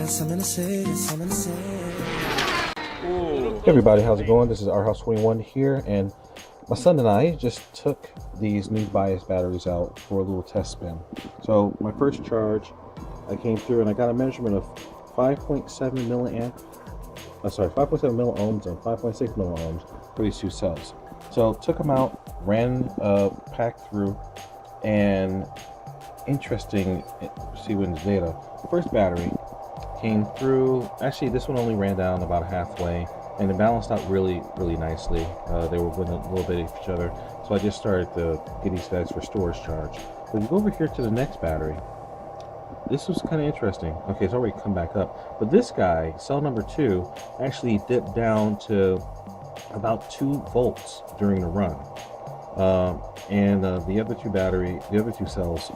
Hey everybody, how's it going? This is OurHouse21 here, and my son and I just took these new Bias batteries out for a little test spin. So my first charge, I came through and I got a measurement of 5.7 milliohms and 5.6 milliohms for these two cells. So took them out, ran packed through, and interesting seeing the data. The first battery came through, actually this one only ran down about halfway, and it balanced out really nicely. They were within a little bit of each other, so I just started to get these guys for storage charge. But if you go over here to the next battery, this was kind of interesting. Okay, it's already come back up, but this guy, cell number 2, actually dipped down to about 2 volts during the run. And the other two cells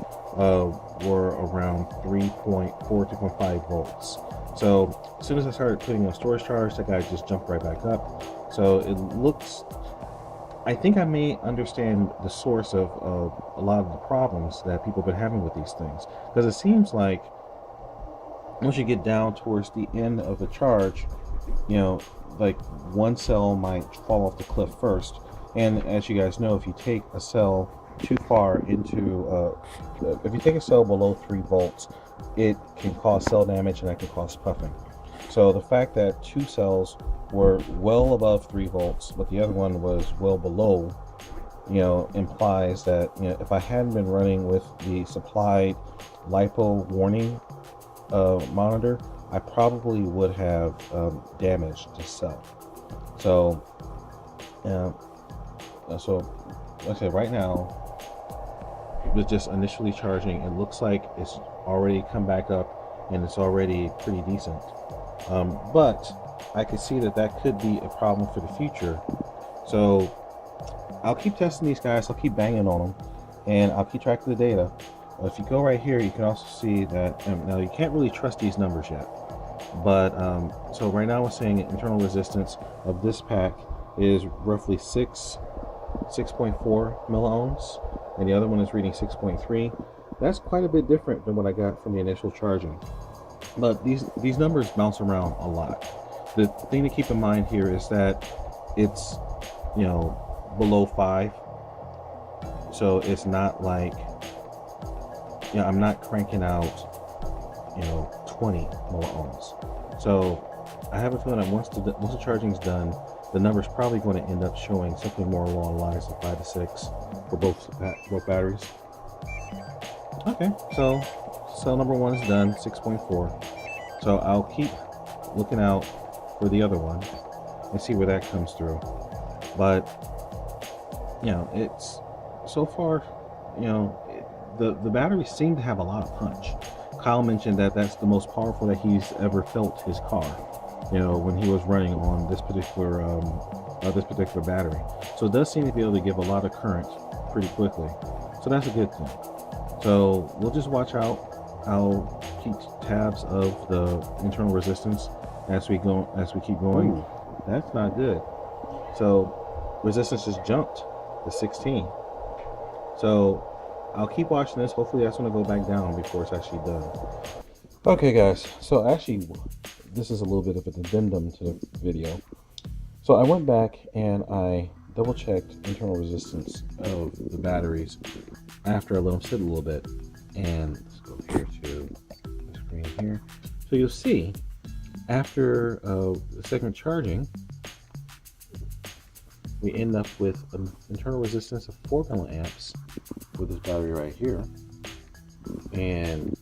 were around 3.4, 2.5 volts. So as soon as I started putting on storage charge, that guy just jumped right back up. So it looks, I think I may understand the source of a lot of the problems that people have been having with these things, because it seems like once you get down towards the end of the charge, you know, like one cell might fall off the cliff first. And as you guys know, if you take a cell too far into, if you take a cell below 3 volts, it can cause cell damage and that can cause puffing. So the fact that 2 cells were well above 3 volts, but the other one was well below, you know, implies that, you know, if I hadn't been running with the supplied LiPo warning monitor, I probably would have damaged the cell. So, like I said, right now, with just initially charging, it looks like it's already come back up and it's already pretty decent. But I could see that could be a problem for the future. So I'll keep testing these guys, I'll keep banging on them, and I'll keep track of the data. If you go right here, you can also see that, now you can't really trust these numbers yet, but so right now we're saying internal resistance of this pack is roughly 6.4 milliohms, and the other one is reading 6.3. That's quite a bit different than what I got from the initial charging, but these numbers bounce around a lot. The thing to keep in mind here is that it's, you know, below 5, so it's not like, you know, I'm not cranking out, you know, 20 milliohms. So I have a feeling that once the charging's done, the number's probably going to end up showing something more along the lines of 5 to 6 for both batteries. Okay, so cell number 1 is done, 6.4. So I'll keep looking out for the other one and see where that comes through. But, you know, it's so far, you know, the batteries seem to have a lot of punch. Kyle mentioned that that's the most powerful that he's ever felt his car, you know, when he was running on this particular battery. So it does seem to be able to give a lot of current pretty quickly. So that's a good thing. So we'll just watch out. I'll keep tabs of the internal resistance as we keep going. Ooh. That's not good. So resistance just jumped to 16. So I'll keep watching this. Hopefully that's going to go back down before it's actually done. Okay guys, so actually this is a little bit of an addendum to the video. So I went back and I double checked internal resistance of the batteries after I let them sit a little bit. And let's go here to the screen here. So you'll see after the second charging, we end up with an internal resistance of 4 milliamps with this battery right here, and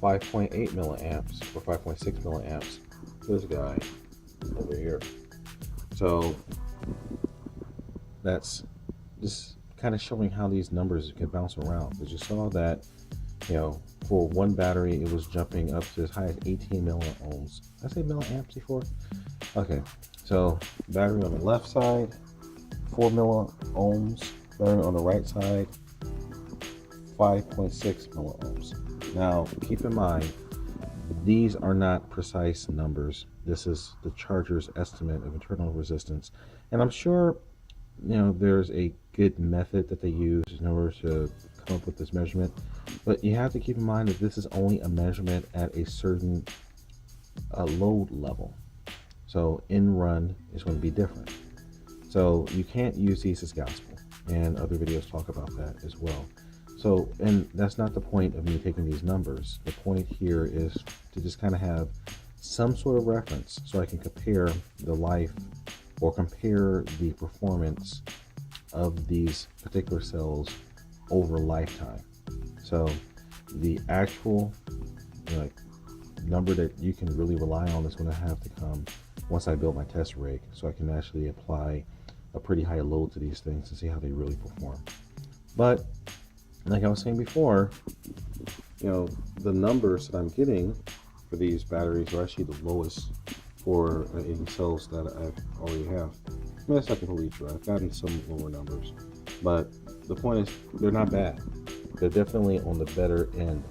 5.8 milliamps or 5.6 milliamps for this guy over here. So that's just kind of showing how these numbers can bounce around, because you saw that, you know, for one battery it was jumping up to as high as 18 milliohms. Did I say milliamps before? Okay, so battery on the left side 4 milliohms, battery on the right side 5.6 milliohms. Now keep in mind, these are not precise numbers. This is the charger's estimate of internal resistance, and I'm sure, you know, there's a good method that they use in order to come up with this measurement, but you have to keep in mind that this is only a measurement at a certain a load level. So in run is going to be different. So you can't use these as gospel, and other videos talk about that as well. So, and that's not the point of me taking these numbers. The point here is to just kind of have some sort of reference so I can compare the life or compare the performance of these particular cells over lifetime. So the actual number that you can really rely on is going to have to come once I build my test rig, so I can actually apply a pretty high load to these things and see how they really perform. But like I was saying before, the numbers that I'm getting for these batteries are actually the lowest for any cells that I already have. I mean, that's not completely true. I've gotten some lower numbers, but the point is they're not bad. They're definitely on the better end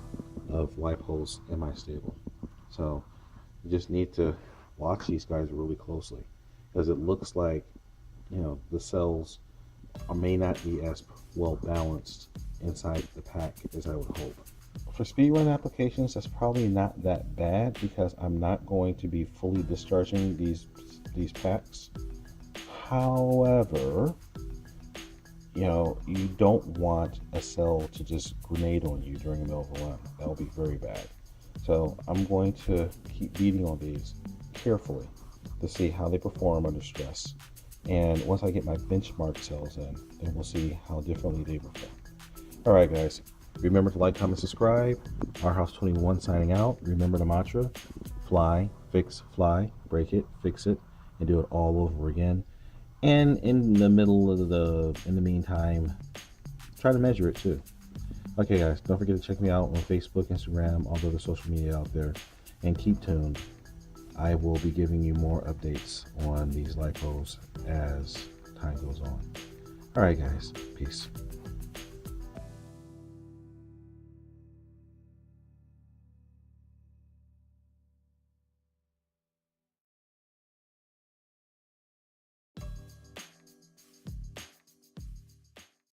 of LiPos in my stable. So you just need to watch these guys really closely, because it looks like the cells may not be as well balanced inside the pack as I would hope. For speedrun applications, that's probably not that bad, because I'm not going to be fully discharging these packs. However, you don't want a cell to just grenade on you during the middle of a run. That will be very bad. So I'm going to keep beating on these carefully to see how they perform under stress. And once I get my benchmark cells in, then we'll see how differently they perform. All right, guys. Remember to like, comment, subscribe. OurHouse21 signing out. Remember the mantra: fly, fix, fly, break it, fix it, and do it all over again. And in the meantime, try to measure it too. Okay, guys, don't forget to check me out on Facebook, Instagram, all the other social media out there, and keep tuned. I will be giving you more updates on these LiPos as time goes on. All right, guys, peace.